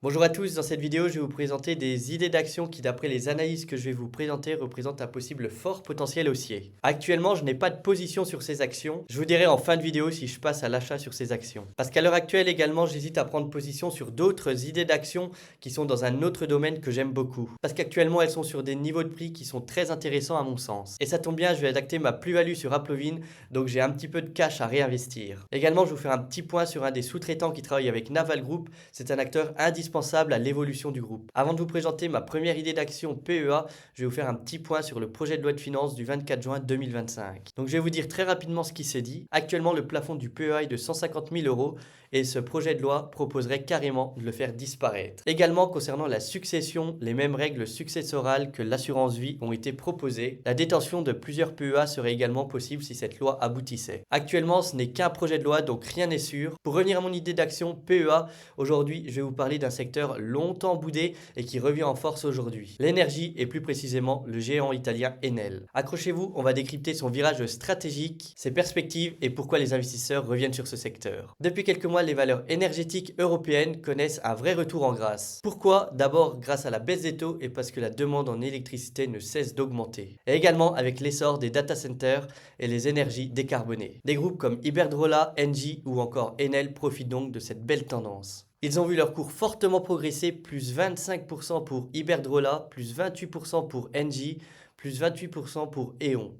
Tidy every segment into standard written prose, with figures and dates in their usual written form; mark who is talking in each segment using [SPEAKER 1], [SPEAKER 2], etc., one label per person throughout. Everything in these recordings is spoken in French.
[SPEAKER 1] Bonjour à tous, dans cette vidéo, je vais vous présenter des idées d'action qui, d'après les analyses que je vais vous présenter, représentent un possible fort potentiel haussier. Actuellement, je n'ai pas de position sur ces actions. Je vous dirai en fin de vidéo si je passe à l'achat sur ces actions. Parce qu'à l'heure actuelle également, j'hésite à prendre position sur d'autres idées d'action qui sont dans un autre domaine que j'aime beaucoup. Parce qu'actuellement, elles sont sur des niveaux de prix qui sont très intéressants à mon sens. Et ça tombe bien, je vais adapter ma plus-value sur Applovin, donc j'ai un petit peu de cash à réinvestir. Également, je vais vous faire un petit point sur un des sous-traitants qui travaille avec Naval Group. C'est un acteur indispensable à l'évolution du groupe. Avant de vous présenter ma première idée d'action PEA, je vais vous faire un petit point sur le projet de loi de finances du 24 juin 2025. Donc je vais vous dire très rapidement ce qui s'est dit. Actuellement, le plafond du PEA est de 150 000 euros et ce projet de loi proposerait carrément de le faire disparaître. Également, concernant la succession, les mêmes règles successorales que l'assurance vie ont été proposées. La détention de plusieurs PEA serait également possible si cette loi aboutissait. Actuellement, ce n'est qu'un projet de loi, donc rien n'est sûr. Pour revenir à mon idée d'action PEA, aujourd'hui, je vais vous parler d'un secteur longtemps boudé et qui revient en force aujourd'hui. L'énergie et plus précisément le géant italien Enel. Accrochez-vous, on va décrypter son virage stratégique, ses perspectives et pourquoi les investisseurs reviennent sur ce secteur. Depuis quelques mois, les valeurs énergétiques européennes connaissent un vrai retour en grâce. Pourquoi? D'abord grâce à la baisse des taux et parce que la demande en électricité ne cesse d'augmenter. Et également avec l'essor des data centers et les énergies décarbonées. Des groupes comme Iberdrola, Engie ou encore Enel profitent donc de cette belle tendance. Ils ont vu leur cours fortement progresser, plus 25% pour Iberdrola, plus 28% pour Engie, plus 28% pour E.ON.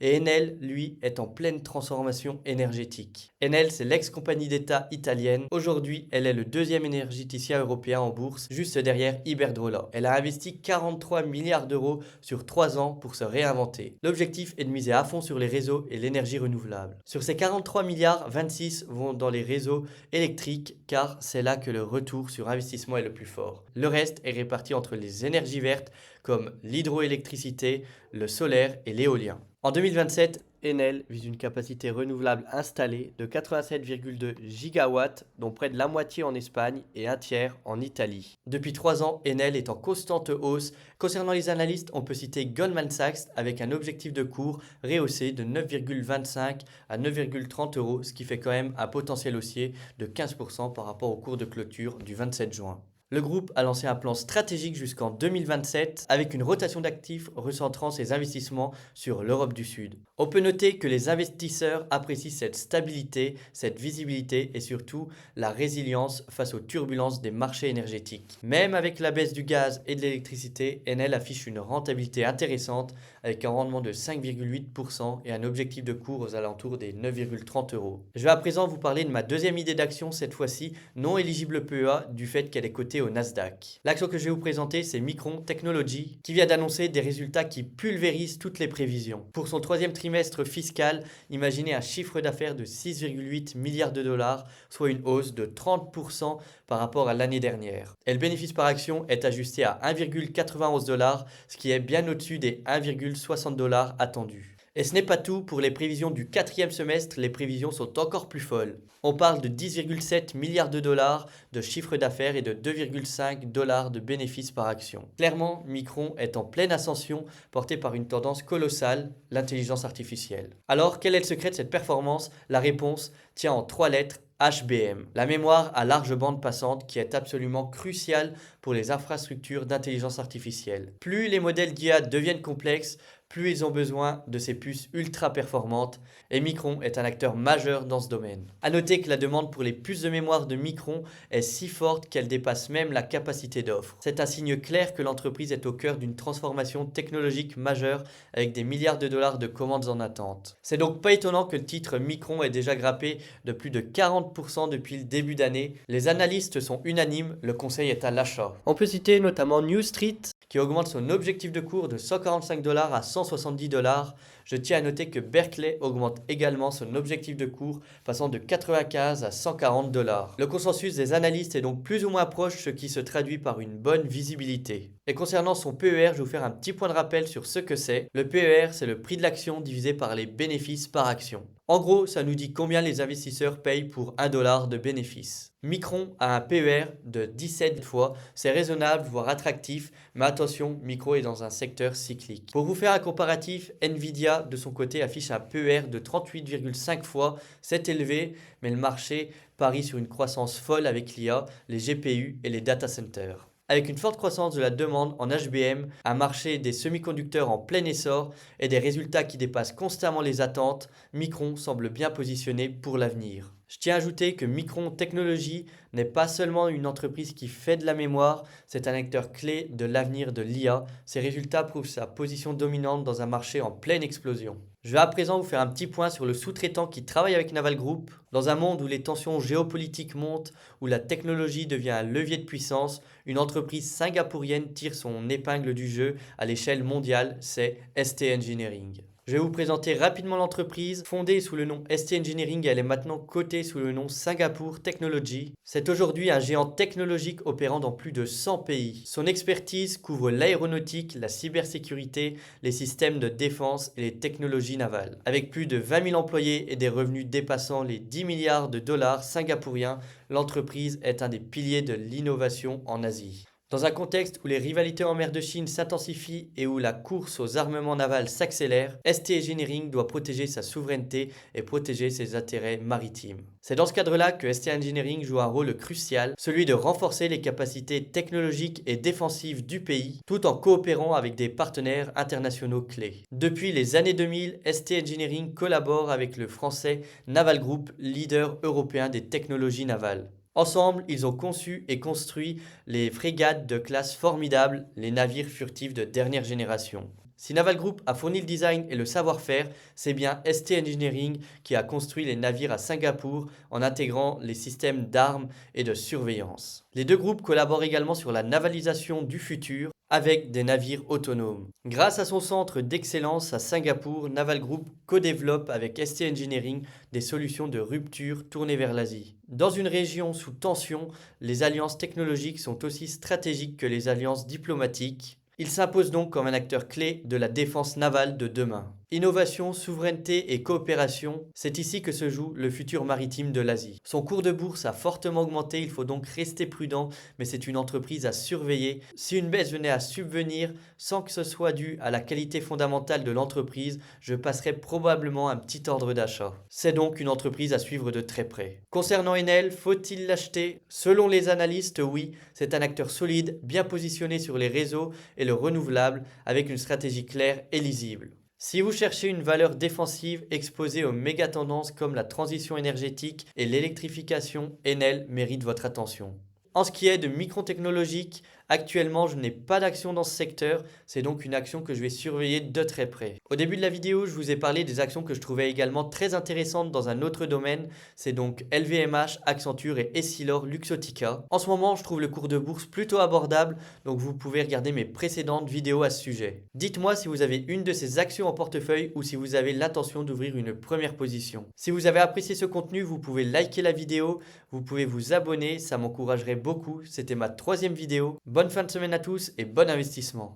[SPEAKER 1] Et Enel, lui, est en pleine transformation énergétique. Enel, c'est l'ex-compagnie d'État italienne. Aujourd'hui, elle est le deuxième énergéticien européen en bourse, juste derrière Iberdrola. Elle a investi 43 milliards d'euros sur 3 ans pour se réinventer. L'objectif est de miser à fond sur les réseaux et l'énergie renouvelable. Sur ces 43 milliards, 26 vont dans les réseaux électriques car c'est là que le retour sur investissement est le plus fort. Le reste est réparti entre les énergies vertes comme l'hydroélectricité, le solaire et l'éolien. En 2027, Enel vise une capacité renouvelable installée de 87,2 gigawatts, dont près de la moitié en Espagne et un tiers en Italie. Depuis 3 ans, Enel est en constante hausse. Concernant les analystes, on peut citer Goldman Sachs avec un objectif de cours rehaussé de 9,25 à 9,30 euros, ce qui fait quand même un potentiel haussier de 15% par rapport au cours de clôture du 27 juin. Le groupe a lancé un plan stratégique jusqu'en 2027 avec une rotation d'actifs recentrant ses investissements sur l'Europe du Sud. On peut noter que les investisseurs apprécient cette stabilité, cette visibilité et surtout la résilience face aux turbulences des marchés énergétiques. Même avec la baisse du gaz et de l'électricité, Enel affiche une rentabilité intéressante avec un rendement de 5,8% et un objectif de cours aux alentours des 9,30 euros. Je vais à présent vous parler de ma deuxième idée d'action, cette fois-ci non éligible PEA du fait qu'elle est cotée au Nasdaq. L'action que je vais vous présenter, c'est Micron Technology, qui vient d'annoncer des résultats qui pulvérisent toutes les prévisions. Pour son troisième trimestre fiscal, imaginez un chiffre d'affaires de 6,8 milliards de dollars, soit une hausse de 30% par rapport à l'année dernière. Et le bénéfice par action est ajusté à 1,91 dollars, ce qui est bien au-dessus des 1,60 dollars attendus. Et ce n'est pas tout, pour les prévisions du quatrième semestre, les prévisions sont encore plus folles. On parle de 10,7 milliards de dollars de chiffre d'affaires et de 2,5 dollars de bénéfices par action. Clairement, Micron est en pleine ascension, porté par une tendance colossale, l'intelligence artificielle. Alors, quel est le secret de cette performance? La réponse tient en 3 lettres. HBM, la mémoire à large bande passante qui est absolument cruciale pour les infrastructures d'intelligence artificielle. Plus les modèles d'IA deviennent complexes, plus ils ont besoin de ces puces ultra performantes et Micron est un acteur majeur dans ce domaine. A noter que la demande pour les puces de mémoire de Micron est si forte qu'elle dépasse même la capacité d'offre. C'est un signe clair que l'entreprise est au cœur d'une transformation technologique majeure avec des milliards de dollars de commandes en attente. C'est donc pas étonnant que le titre Micron ait déjà grimpé de plus de 40% depuis le début d'année. Les analystes sont unanimes, le conseil est à l'achat. On peut citer notamment New Street qui augmente son objectif de cours de 145 dollars à 170 dollars. Je tiens à noter que Berkeley augmente également son objectif de cours, passant de 95 à 140 dollars. Le consensus des analystes est donc plus ou moins proche, ce qui se traduit par une bonne visibilité. Et concernant son PER, je vais vous faire un petit point de rappel sur ce que c'est. Le PER, c'est le prix de l'action divisé par les bénéfices par action. En gros, ça nous dit combien les investisseurs payent pour 1 dollar de bénéfices. Micron a un PER de 17 fois, c'est raisonnable voire attractif, mais attention, Micron est dans un secteur cyclique. Pour vous faire un comparatif, Nvidia de son côté affiche un PER de 38,5 fois, c'est élevé, mais le marché parie sur une croissance folle avec l'IA, les GPU et les data centers. Avec une forte croissance de la demande en HBM, un marché des semi-conducteurs en plein essor et des résultats qui dépassent constamment les attentes, Micron semble bien positionné pour l'avenir. Je tiens à ajouter que Micron Technology n'est pas seulement une entreprise qui fait de la mémoire, c'est un acteur clé de l'avenir de l'IA. Ses résultats prouvent sa position dominante dans un marché en pleine explosion. Je vais à présent vous faire un petit point sur le sous-traitant qui travaille avec Naval Group. Dans un monde où les tensions géopolitiques montent, où la technologie devient un levier de puissance, une entreprise singapourienne tire son épingle du jeu à l'échelle mondiale, c'est ST Engineering. Je vais vous présenter rapidement l'entreprise. Fondée sous le nom ST Engineering, elle est maintenant cotée sous le nom Singapore Technology. C'est aujourd'hui un géant technologique opérant dans plus de 100 pays. Son expertise couvre l'aéronautique, la cybersécurité, les systèmes de défense et les technologies navales. Avec plus de 20 000 employés et des revenus dépassant les 10 milliards de dollars singapouriens, l'entreprise est un des piliers de l'innovation en Asie. Dans un contexte où les rivalités en mer de Chine s'intensifient et où la course aux armements navals s'accélère, ST Engineering doit protéger sa souveraineté et protéger ses intérêts maritimes. C'est dans ce cadre-là que ST Engineering joue un rôle crucial, celui de renforcer les capacités technologiques et défensives du pays, tout en coopérant avec des partenaires internationaux clés. Depuis les années 2000, ST Engineering collabore avec le français Naval Group, leader européen des technologies navales. Ensemble, ils ont conçu et construit les frégates de classe formidable, les navires furtifs de dernière génération. Si Naval Group a fourni le design et le savoir-faire, c'est bien ST Engineering qui a construit les navires à Singapour en intégrant les systèmes d'armes et de surveillance. Les deux groupes collaborent également sur la navalisation du futur avec des navires autonomes. Grâce à son centre d'excellence à Singapour, Naval Group co-développe avec ST Engineering des solutions de rupture tournées vers l'Asie. Dans une région sous tension, les alliances technologiques sont aussi stratégiques que les alliances diplomatiques. Il s'impose donc comme un acteur clé de la défense navale de demain. Innovation, souveraineté et coopération, c'est ici que se joue le futur maritime de l'Asie. Son cours de bourse a fortement augmenté, il faut donc rester prudent, mais c'est une entreprise à surveiller. Si une baisse venait à subvenir sans que ce soit dû à la qualité fondamentale de l'entreprise, je passerai probablement un petit ordre d'achat. C'est donc une entreprise à suivre de très près. Concernant Enel, faut-il l'acheter? Selon les analystes, oui, c'est un acteur solide, bien positionné sur les réseaux et le renouvelable, avec une stratégie claire et lisible. Si vous cherchez une valeur défensive exposée aux méga tendances comme la transition énergétique et l'électrification, Enel mérite votre attention. En ce qui est de Micron Technologies, actuellement je n'ai pas d'action dans ce secteur, c'est donc une action que je vais surveiller de très près. Au début de la vidéo, je vous ai parlé des actions que je trouvais également très intéressantes dans un autre domaine, c'est donc LVMH, Accenture et Essilor Luxottica. En ce moment, je trouve le cours de bourse plutôt abordable, donc vous pouvez regarder mes précédentes vidéos à ce sujet. Dites-moi si vous avez une de ces actions en portefeuille ou si vous avez l'intention d'ouvrir une première position. Si vous avez apprécié ce contenu, vous pouvez liker la vidéo, vous pouvez vous abonner, ça m'encouragerait beaucoup. C'était ma 3e vidéo. Bonne fin de semaine à tous et bon investissement.